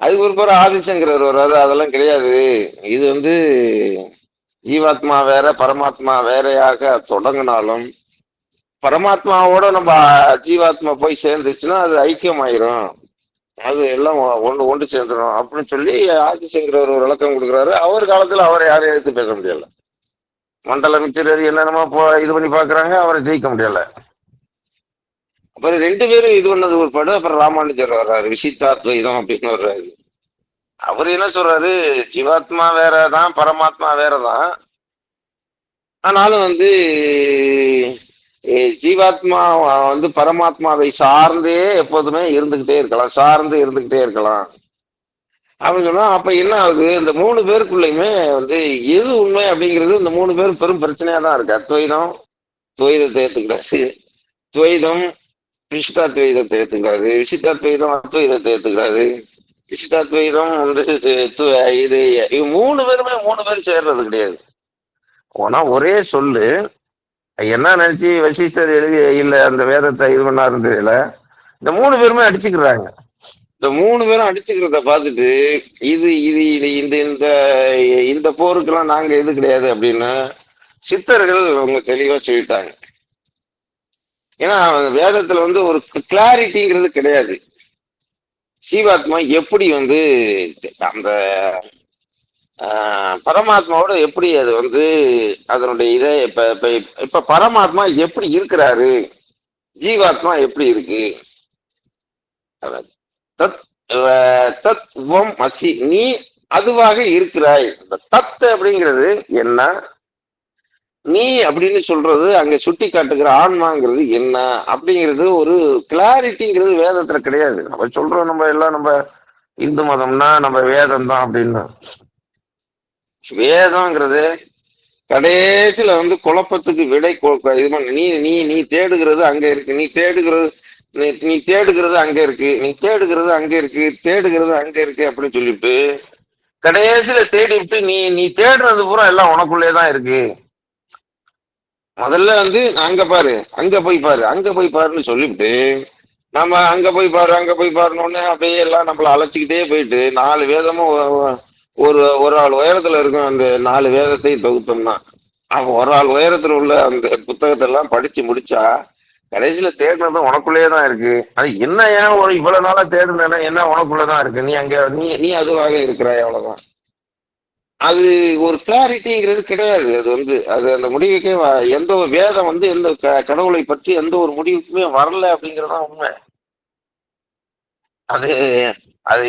அதுக்கு ஒரு பேர் ஆதிசங்கரர் வர்றாரு. அதெல்லாம் கிடையாது, இது வந்து ஜீவாத்மா வேற பரமாத்மா வேறையாக தொடங்கினாலும் பரமாத்மாவோட நம்ம ஜீவாத்மா போய் சேர்ந்துச்சுன்னா அது ஐக்கியமாயிரும், அது எல்லாம் ஒன்று சேர்ந்துடும் அப்படின்னு சொல்லி ஆதிசங்கரர் ஒரு விளக்கம் கொடுக்குறாரு. அவர் காலத்துல அவரை யாரையும் எடுத்து பேச முடியல. மண்டல மித்திரர் என்னென்னமோ இது பண்ணி பாக்குறாங்க, அவரை ஜெயிக்க முடியல. அப்புறம் 2 பேரும் இது பண்ணது ஒரு படம். அப்புறம் ராமானுஜர் வர்றாரு, விசித்தாத்வைதம் அப்படின்னு வர்றாரு. அவர் என்ன சொல்றாரு, ஜீவாத்மா வேறதான் பரமாத்மா வேறதான், ஆனாலும் வந்து ஜீவாத்மா வந்து பரமாத்மாவை சார்ந்தே எப்போதுமே இருந்துகிட்டே இருக்கலாம், சார்ந்து இருந்துகிட்டே இருக்கலாம் அப்படின்னு சொன்னா, அப்ப என்ன ஆகுது, இந்த 3 பேருக்குள்ளயுமே வந்து எது உண்மை அப்படிங்கிறது இந்த 3 பேரும் பெரும் பிரச்சனையா தான் இருக்கு. அத்வைதம் துவைதத்தை ஏத்துக்கிறாரு, துவைதம் விசிஷ்டாத்வைதத்தை ஏத்துக்கிறாரு, விசிஷ்டாத்வைதம் அத்வைதத்தை ஏத்துக்கிறாரு, விசிஷ்டாத்வைதம் வந்து இது 3 பேருமே 3 பேரும் சேர்றது கிடையாது. ஆனா ஒரே சொல்லு என்ன நினைச்சு வசிஷ்டர் எழுதி இல்ல அந்த வேதத்தை இது பண்ணாருன்னு தெரியல, இந்த 3 பேருமே அடிச்சுக்கிறாங்க. இந்த 3 பேரும் அடிச்சுக்கிறத பார்த்துட்டு இது இது இது இந்த இந்த இந்த போருக்கெல்லாம் நாங்க இது கிடையாது அப்படின்னு சித்தர்கள் அவங்க தெளிவா சொல்லிட்டாங்க. ஏன்னா வேதத்துல வந்து ஒரு கிளாரிட்டிங்கிறது கிடையாது. ஜீவாத்மா எப்படி வந்து அந்த பரமாத்மாவோட எப்படி அது வந்து அதனுடைய இதை இப்ப இப்ப இப்ப பரமாத்மா எப்படி இருக்கிறாரு, ஜீவாத்மா எப்படி இருக்கு, தத்துவம் அசி நீ அதுவாக இருக்கிறாய். தத்து அப்படிங்கிறது என்ன, நீ அப்படின்னு சொல்றது அங்க சுட்டி காட்டுகிற ஆன்மாங்கிறது என்ன அப்படிங்கிறது ஒரு கிளாரிட்டிங்கிறது வேதத்துல கிடையாது. நம்ம சொல்றோம் நம்ம எல்லாம் நம்ம இந்து மதம்னா நம்ம வேதம் தான் அப்படின்னு. வேதம்ங்கிறது கடைசியில வந்து குழப்பத்துக்கு விடை இது பண்ண நீ நீ நீ தேடுகிறது அங்க இருக்கு, நீ தேடுகிறது நீ தேடுகிறது அங்க இருக்கு, நீ தேடுகிறது அங்க இருக்கு, தேடுகிறது அங்க இருக்கு அப்படின்னு சொல்லிட்டு கடைசியில தேடி விட்டு நீ நீ தேடுறது பூரா எல்லாம் உனக்குள்ளேதான் இருக்கு. முதல்ல வந்து அங்க பாரு, அங்க போய் பாரு, அங்க போய் பாருன்னு சொல்லிவிட்டு நம்ம அங்க போய் பாரு அங்க போய் பாருன்னு அப்படியே எல்லாம் நம்மள அழைச்சிக்கிட்டே போயிட்டு 4 வேதமும் ஒரு ஆள் உயரத்துல இருக்கும். அந்த 4 வேதத்தை தொகுத்தோம்னா அவன் ஒரு ஆள் உயரத்துல உள்ள அந்த புத்தகத்தை எல்லாம் படிச்சு முடிச்சா கடைசியில தேடினதும் உனக்குள்ளேயேதான் இருக்கு. அது என்ன ஏன் இவ்வளவு நாளா தேடுனா என்ன உனக்குள்ளதான் இருக்கு, நீ அங்க நீ நீ அதுவாக இருக்கிறாய், அவ்வளவுதான். அது ஒரு கிளாரிட்டிங்கிறது கிடையாது. அது வந்து அது அந்த முடிவுக்கே எந்த ஒரு வேதம் வந்து எந்த கடவுளை பற்றி எந்த ஒரு முடிவுக்குமே வரல அப்படிங்கறதுதான் உண்மை. அது அது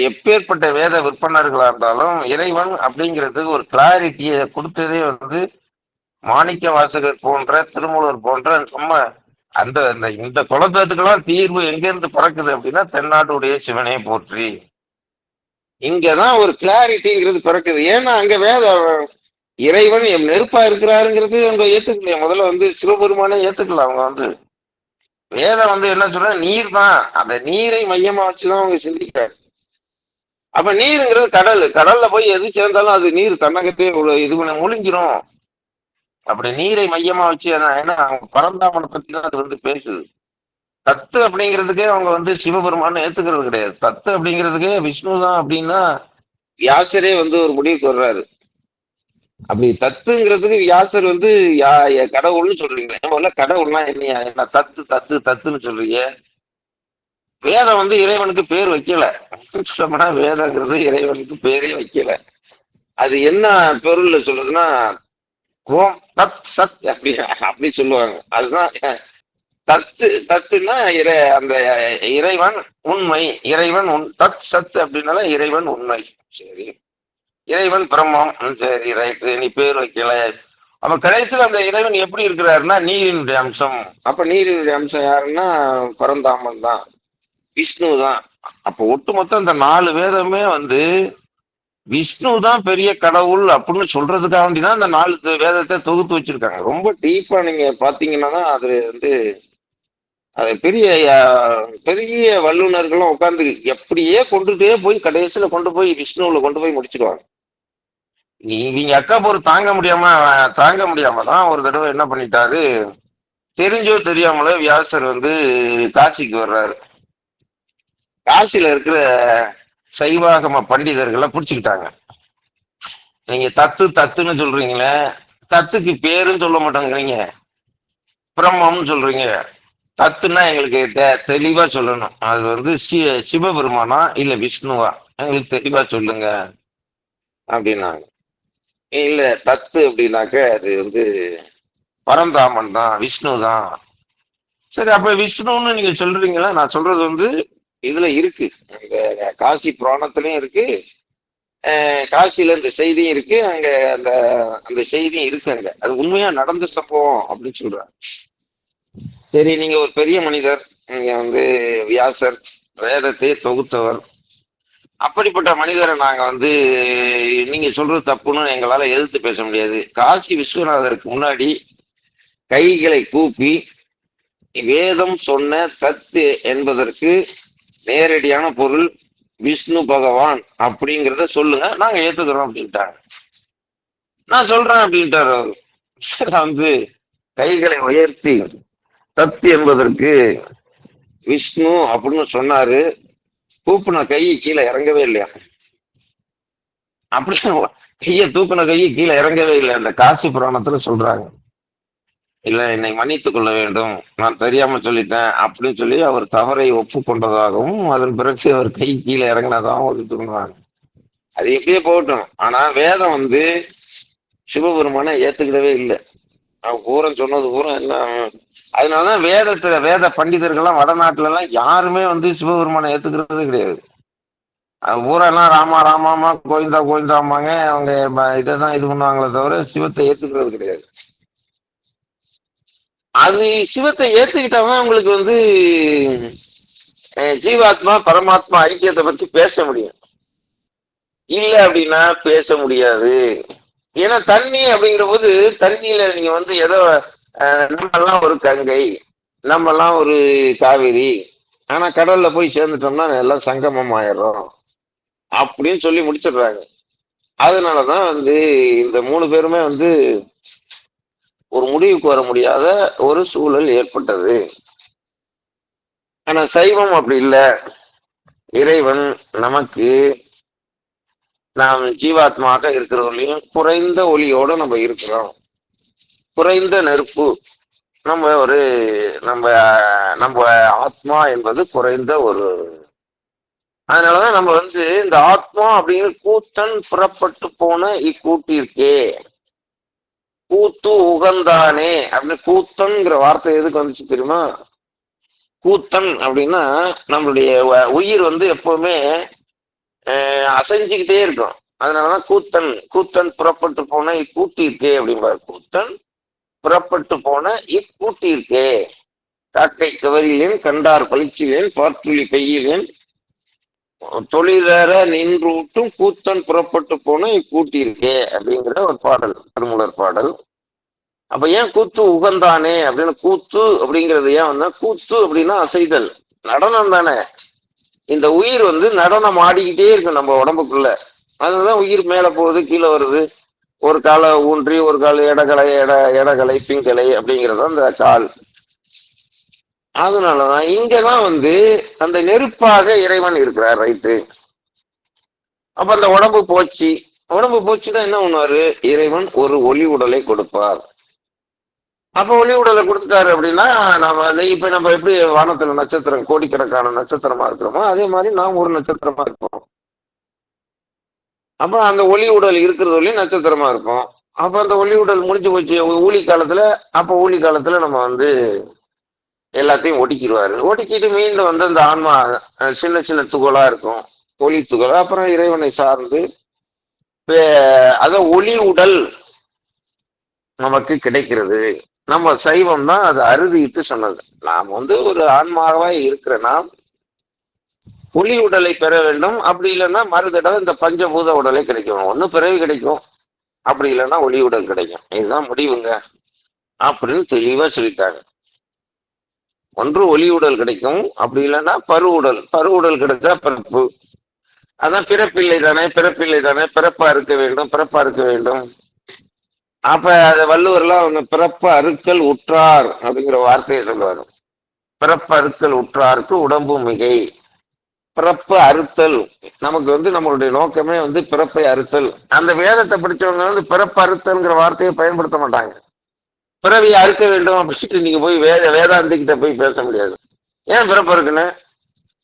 எப்பேற்பட்ட வேத விற்பனர்களா இருந்தாலும் இறைவன் அப்படிங்கிறதுக்கு ஒரு கிளாரிட்டியை கொடுத்ததே வந்து மாணிக்க வாசகர் போன்ற திருமூலர் போன்ற நம்ம அந்த இந்த குழப்பத்துக்கெல்லாம் தீர்வு எங்க இருந்து பிறக்குது அப்படின்னா தென்னாட்டுடைய சிவனே போற்றி, இங்கதான் ஒரு கிளாரிட்டிங்கிறது பிறக்குது. ஏன்னா அங்க வேத இறைவன் நெருப்பா இருக்கிறாருங்கிறது அவங்க ஏத்துக்கலையே. முதல்ல வந்து சிவபெருமானே ஏத்துக்கல. அவங்க வந்து வேதம் வந்து என்ன சொல்ற, நீர் தான், அந்த நீரை மையமா வச்சுதான் அவங்க சிந்திக்கிறாங்க. அப்ப நீருங்கிறது கடல், கடல்ல போய் எது சேர்ந்தாலும் அது நீர் தன்னகத்தே இது பண்ண முழுங்கிரும். அப்படி நீரை மையமா வச்சு ஏன்னா பரந்தாமனை பத்தி தான் அது வந்து பேசுது. தத்து அப்படிங்கிறதுக்கே அவங்க வந்து சிவபெருமான்னு ஏத்துக்கிறது கிடையாது. தத்து அப்படிங்கிறதுக்கே விஷ்ணு தான் அப்படின்னா வியாசரே வந்து ஒரு முடிவுக்கு வர்றாரு. அப்படி தத்துங்கிறதுக்கு வியாசர் வந்து கடவுள்னு சொல்றீங்க. முதல்ல கடவுள்னா என்ன? தத்து தத்து தத்துன்னு சொல்றீங்க. வேதம் வந்து இறைவனுக்கு பேர் வைக்கல. சொன்னா வேதங்கிறது இறைவனுக்கு பேரே வைக்கல. அது என்ன பொருள்ல சொல்றதுன்னா ஓம் தத் சத் அப்படி அப்படி சொல்லுவாங்க. அதுதான் தத்து. தத்துன்னா அந்த இறைவன் உண்மை. இறைவன் தத் சத் அப்படின்னால இறைவன் உண்மை. சரி, இறைவன் பிரம்மம். சரி, ரைட்டு, நீ பேர் வைக்கல. அப்ப கடைசியில் அந்த இறைவன் எப்படி இருக்கிறாருன்னா நீரினுடைய அம்சம். அப்ப நீரினுடைய அம்சம் யாருன்னா பரந்தாமன் தான், விஷ்ணு தான். அப்ப ஒட்டுமொத்தம் இந்த 4 வேதமே வந்து விஷ்ணு தான் பெரிய கடவுள் அப்படின்னு சொல்றதுக்காக வேண்டிதான் இந்த 4 வேதத்தை தொகுத்து வச்சிருக்காங்க. ரொம்ப டீப்பா நீங்க பாத்தீங்கன்னா தான் அது வந்து அது பெரிய பெரிய வல்லுநர்களும் உட்கார்ந்து எப்படியே கொண்டுட்டே போய் கடைசியில கொண்டு போய் விஷ்ணுவுல கொண்டு போய் முடிச்சிடுவாங்க. இவங்க அக்கா போர் தாங்க முடியாம தான் ஒரு தடவை என்ன பண்ணிட்டாரு, தெரிஞ்சோ தெரியாமல வியாசர் வந்து காசிக்கு வர்றாரு. காசியில இருக்கிற சைவாகம பண்டிதர்களை பிடிச்சுக்கிட்டாங்க. நீங்க தத்து தத்துன்னு சொல்றீங்களே, தத்துக்கு பேருன்னு சொல்ல மாட்டேங்கிறீங்க, பிரம்மம்னு சொல்றீங்க. தத்துன்னா எங்களுக்கு தெளிவா சொல்லணும். அது வந்து சிவபெருமானா இல்ல விஷ்ணுவா, எங்களுக்கு தெளிவா சொல்லுங்க அப்படின்னாங்க. இல்ல தத்து அப்படின்னாக்க அது வந்து பரந்தாமன் தான், விஷ்ணு தான். சரி, அப்ப விஷ்ணுன்னு நீங்க சொல்றீங்களா? நான் சொல்றது வந்து இதுல இருக்கு, இந்த காசி புராணத்திலயும் இருக்கு, காசியில இந்த செய்தியும் இருக்கு, அங்க அந்த அந்த செய்தியும் இருக்கு. அங்க அது உண்மையா நடந்த சம்பவம் அப்படின்னு சொல்றாங்க. சரி, நீங்க ஒரு பெரிய மனிதர், நீங்க வந்து வியாசர், வேதத்தை தொகுத்தவர். அப்படிப்பட்ட மனிதரை நாங்க வந்து நீங்க சொல்றது தப்புன்னு எங்களால எதிர்த்து பேச முடியாது. காசி விஸ்வநாதருக்கு முன்னாடி கைகளை கூப்பி வேதம் சொன்ன சத்து என்பதற்கு நேரடியான பொருள் விஷ்ணு பகவான் அப்படிங்கிறத சொல்லுங்க, நாங்க ஏத்துக்கிறோம் அப்படின்ட்டாங்க. நான் சொல்றேன் அப்படின்ட்டாரு அவரு. வந்து கைகளை உயர்த்தி சத்து என்பதற்கு விஷ்ணு அப்படின்னு சொன்னாரு. தூக்குன கை கீழே இறங்கவே இல்லையா? அப்படி தூக்குன கை கீழே இறங்கவே இல்லை. அந்த காசி புராணத்துல சொல்றாங்க. இல்ல, என்னை மன்னித்துக் கொள்ள வேண்டும், நான் தெரியாம சொல்லிட்டேன் அப்படின்னு சொல்லி அவர் தவறை ஒப்புக்கொண்டதாகவும் அதன் பிறகு அவர் கை கீழே இறங்கினதாகவும் ஒரு சொல்றாங்க. அது எப்படியே போகட்டும். ஆனா வேதம் வந்து சிவபெருமானை ஏத்துக்கிடவே இல்லை. அவன் பூரம் சொன்னது பூரம் என்ன. அதனாலதான் வேத பண்டிதர்கள்லாம் வடநாட்டுல எல்லாம் யாருமே வந்து சிவபெருமானை ஏத்துக்கிறது கிடையாது. ஊரெல்லாம் ராமா ராமாமா கோவிந்தா கோவிந்தாமாங்க. அவங்க இதைதான் இது பண்ணுவாங்களே தவிர சிவத்தை ஏத்துக்கிறது கிடையாது. அது சிவத்தை ஏத்துக்கிட்டாதான் உங்களுக்கு வந்து ஜீவாத்மா பரமாத்மா ஐக்கியத்தை பத்தி பேச முடியும். இல்ல அப்படின்னா பேச முடியாது. ஏன்னா தண்ணி அப்படிங்கிற போது தண்ணியில நீங்க வந்து ஏதோ நம்ம எல்லாம் ஒரு கங்கை, நம்ம எல்லாம் ஒரு காவிரி, ஆனா கடல்ல போய் சேர்ந்துட்டோம்னா எல்லாம் சங்கமம் ஆயிடும் அப்படின்னு சொல்லி முடிச்சிடுறாங்க. அதனாலதான் வந்து இந்த 3 பேருமே வந்து ஒரு முடிவுக்கு வர முடியாத ஒரு சூழல் ஏற்பட்டது. ஆனா சைவம் அப்படி இல்லை. இறைவன் நமக்கு நாம் ஜீவாத்மாக இருக்கிறவர்களையும் குறைந்த ஒளியோட நம்ம இருக்கிறோம். குறைந்த நெருப்பு. நம்ம நம்ம நம்ம ஆத்மா என்பது குறைந்த ஒரு. அதனாலதான் நம்ம வந்து இந்த ஆத்மா அப்படிங்கிற கூத்தன் புறப்பட்டு போன இக்கூட்டிற்கே கூத்து உகந்தானே அப்படின்னு கூத்தன்கிற வார்த்தை எதுக்கு வந்துச்சு தெரியுமா? கூத்தன் அப்படின்னா நம்மளுடைய உயிர் வந்து எப்பவுமே அசைஞ்சுக்கிட்டே இருக்கும். அதனாலதான் கூத்தன் புறப்பட்டு போன இக்கூட்டிற்கே அப்படிம்பாரு. கூத்தன் புறப்பட்டு போன இக்கூட்டிற்கே காக்கை கவரிலேன் கண்டார் பளிச்சிலேன் பார்த்துளி கையிலேன் தொழிலற நின்றூட்டும் கூத்தன் புறப்பட்டு போன இக்கூட்டிற்கே அப்படிங்கிற ஒரு பாடல், திருமூலர் பாடல். அப்ப ஏன் கூத்து உகந்தானே அப்படின்னு கூத்து அப்படிங்கிறது ஏன் வந்தா, கூத்து அப்படின்னா அசைதல், நடனம் தானே. இந்த உயிர் வந்து நடனம் ஆடிக்கிட்டே இருக்கு நம்ம உடம்புக்குள்ள. அதுதான் உயிர் மேல போகுது, கீழே வருது. ஒரு காலை ஊன்றி ஒரு கால் இடகலை பிங்கலை அப்படிங்கிறது அந்த கால். அதனாலதான் இங்கதான் வந்து அந்த நெருப்பாக இறைவன் இருக்கிறார், ரைட்டு. அப்ப அந்த உடம்பு போச்சு. உடம்பு போச்சுன்னா என்ன பண்ணுவாரு? இறைவன் ஒரு ஒளி உடலை கொடுப்பார். அப்ப ஒளி உடலை கொடுத்துட்டாரு அப்படின்னா, நம்ம இப்ப நம்ம எப்படி வானத்துல நட்சத்திரம் கோடிக்கணக்கான நட்சத்திரமா இருக்கிறோமோ அதே மாதிரி நாம் ஒரு நட்சத்திரமா இருப்போம். அப்ப அந்த ஒளி உடல் இருக்கிறது வரையும் நட்சத்திரமா இருப்போம். அப்ப அந்த ஒளி உடல் முடிஞ்சு போச்சு ஊழி காலத்துல. அப்ப ஊழி காலத்துல நம்ம வந்து எல்லாத்தையும் ஒடுக்கிடுவாரு. ஒடுக்கிட்டு மீண்டும் வந்து அந்த ஆன்மா சின்ன சின்ன துகளா இருக்கும், ஒளி துகள். அப்புறம் இறைவனை சார்ந்து அத ஒளி உடல் நமக்கு கிடைக்கிறது. நம்ம சைவம் தான் அதை அறுதிட்டு சொன்னது. நாம் வந்து ஒரு ஆன்மாவா இருக்கிற நாம் ஒளி உடலை பெற வேண்டும். அப்படி இல்லைன்னா மறுதடவை இந்த பஞ்சபூத உடலை கிடைக்கும். ஒண்ணு பிறவி கிடைக்கும், அப்படி இல்லைன்னா ஒளி உடல் கிடைக்கும். இதுதான் முடிவுங்க அப்படின்னு தெளிவா சொல்லிட்டாங்க. ஒன்று ஒளி உடல் கிடைக்கும், அப்படி இல்லைன்னா பரு உடல் கிடைச்சா பிறப்பு. அதான் பிறப்பில்லை தானே, பிறப்பில்லை தானே, பிறப்பா இருக்க வேண்டும், பிறப்பா இருக்க வேண்டும். அப்ப அத வள்ளுவர்லாம் அவங்க பிறப்பு அறுக்கல் உற்றார் அப்படிங்கிற வார்த்தையை சொல்லுவாரு. பிறப்பு அறுக்கல் உற்றாருக்கு உடம்பு மிகை. பிறப்பு அறுத்தல், நமக்கு வந்து நம்மளுடைய நோக்கமே வந்து பிறப்பை அறுத்தல். அந்த வேதத்தை படிச்சவங்க வந்து பிறப்பு அறுத்தல்ங்கிற வார்த்தையை பயன்படுத்த மாட்டாங்க. பிறவியை அறுக்க வேண்டும் அப்படின்ட்டு நீங்க போய் வேதாந்திக்கிட்ட போய் பேச முடியாது. ஏன் பிறப்பு இருக்குன்னு?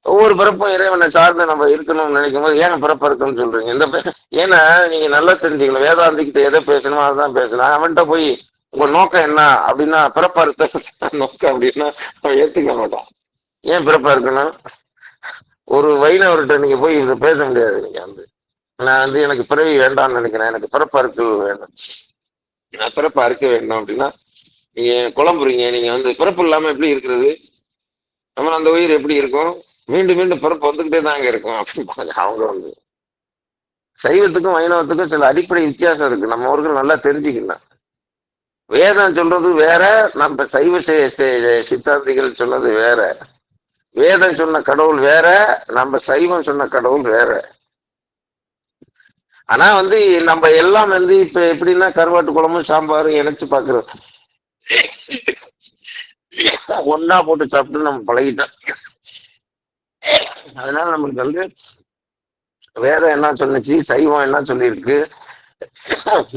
ஒவ்வொரு பிறப்பும் இறைவனை சார்ந்து நம்ம இருக்கணும்னு நினைக்கும் போது ஏன் பிறப்பு இருக்குன்னு சொல்றீங்க? ஏன்னா நீங்க நல்லா தெரிஞ்சுக்கணும், வேதாந்திக்கிட்ட எதை பேசணுமோ அதுதான் பேசணும். அவன்கிட்ட போய் உங்க நோக்கம் என்ன அப்படின்னா பிறப்பா இருக்க நோக்கம் அப்படின்னா அவன் ஏத்துக்க மாட்டான். ஏன் பிறப்பா இருக்கணும்? ஒரு வைணவர்கிட்ட நீங்க போய் இதை பேச முடியாது. நீங்க வந்து நான் வந்து எனக்கு பிறவி வேண்டாம்னு நினைக்கிறேன், எனக்கு பிறப்பா இருக்கு வேண்டாம், நான் பிறப்பா இருக்க வேண்டும் அப்படின்னா நீங்க குழம்புறீங்க. நீங்க வந்து பிறப்பு இல்லாம எப்படி இருக்கிறது? நம்ம அந்த உயிர் எப்படி இருக்கும்? மீண்டும் மீண்டும் பிறப்பு வந்துகிட்டே தாங்க இருக்கும் அப்படின்னு அவங்க வந்து. சைவத்துக்கும் வைணவத்துக்கும் சில அடிப்படை வித்தியாசம் இருக்கு, நம்ம அவர்கள் நல்லா தெரிஞ்சுக்கணும். வேதம் சொல்றது வேற, நம்ம சைவ சித்தாந்திகள் சொன்னது வேற. வேதம் சொன்ன கடவுள் வேற, நம்ம சைவம் சொன்ன கடவுள் வேற. ஆனா வந்து நம்ம எல்லாம் வந்து இப்ப எப்படின்னா கருவாட்டு குழம்பும் சாம்பாரும் இணைச்சு பாக்குறோம், ஒன்னா போட்டு சாப்பிட்டு நம்ம பழகிட்டோம். அதனால நம்மளுக்கு வந்து வேதம் என்ன சொன்னுச்சு, சைவம் என்ன சொல்லியிருக்கு,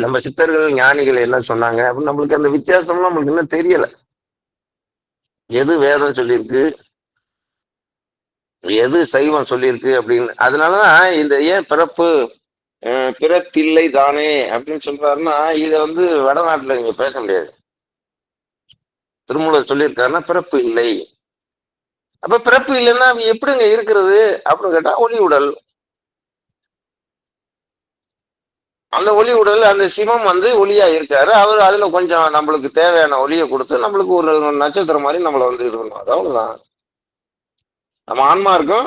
நம்ம சித்தர்கள் ஞானிகள் என்ன சொன்னாங்க அப்படின்னு நம்மளுக்கு அந்த வித்தியாசம்லாம் நம்மளுக்கு இன்னும் தெரியல. எது வேதம் சொல்லியிருக்கு, எது சைவம் சொல்லியிருக்கு அப்படின்னு. அதனாலதான் இந்த ஏன் பிறப்பில்லை தானே அப்படின்னு சொல்றாருன்னா, இத வந்து வடநாட்டுல நீங்க பேச முடியாது. திருமூலர் சொல்லியிருக்காருன்னா பிறப்பு இல்லை. அப்ப பிறப்பு இல்லைன்னா எப்படிங்க இருக்கிறது அப்படின்னு கேட்டா ஒளி உடல். அந்த ஒளி உடல், அந்த சிவம் வந்து ஒளியா இருக்காரு. அவர் அதுல கொஞ்சம் நம்மளுக்கு தேவையான ஒளியை கொடுத்து நம்மளுக்கு ஒரு நட்சத்திரம் மாதிரி நம்மளை வந்து இது பண்ணுவார். அவ்வளவுதான். நம்ம ஆன்மா இருக்கும்,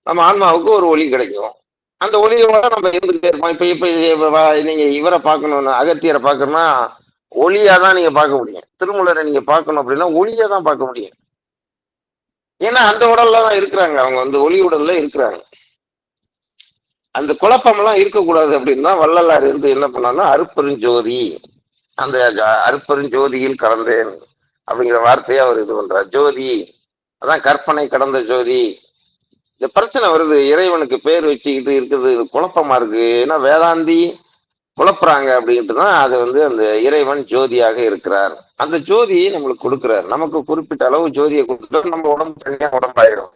நம்ம ஆன்மாவுக்கு ஒரு ஒளி கிடைக்கும். அந்த ஒளியோட நம்ம இருந்துகிட்டே இருப்போம். இப்ப நீங்க இவரை பார்க்கணும்னு, அகத்தியரை பார்க்கணும்னா ஒளியா தான் நீங்க பார்க்க முடியும். திருமூலரை நீங்க பார்க்கணும் அப்படின்னா ஒளியா தான் பார்க்க முடியும். ஏன்னா அந்த உடல்ல தான் இருக்கிறாங்க, அவங்க வந்து ஒளி உடல்ல இருக்கிறாங்க. அந்த குழப்பம் எல்லாம் இருக்கக்கூடாது அப்படின்னா வள்ளலார் இருந்து என்ன பண்ணாருன்னா அருப்பெருஞ்சோதி, அந்த அருப்பெருஞ்சோதியில் கலந்தேன் அப்படிங்கிற வார்த்தையை அவர் இது பண்றார். ஜோதி அதான் கற்பனை கடந்த ஜோதி. இந்த பிரச்சனை வருது, இறைவனுக்கு பேர் வச்சுக்கிட்டு இருக்குது குழப்பமா இருக்கு. ஏன்னா வேதாந்தி குழப்புறாங்க அப்படின்ட்டு தான் அது வந்து அந்த இறைவன் ஜோதியாக இருக்கிறார். அந்த ஜோதியை நம்மளுக்கு கொடுக்கிறார். நமக்கு குறிப்பிட்ட அளவு ஜோதியை கொடுத்துட்டா நம்ம உடம்பு தனியா உடம்பாயிரும்.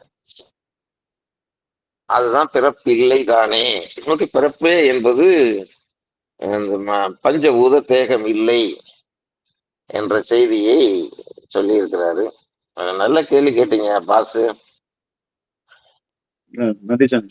அதுதான் பிறப்பு இல்லை தானே. நமக்கு பிறப்பு என்பது பஞ்சபூத தேகம் இல்லை என்ற செய்தியை சொல்லி இருக்கிறாரு. நல்ல கேள்வி கேட்டீங்க பாசு. நன்றி சாமி.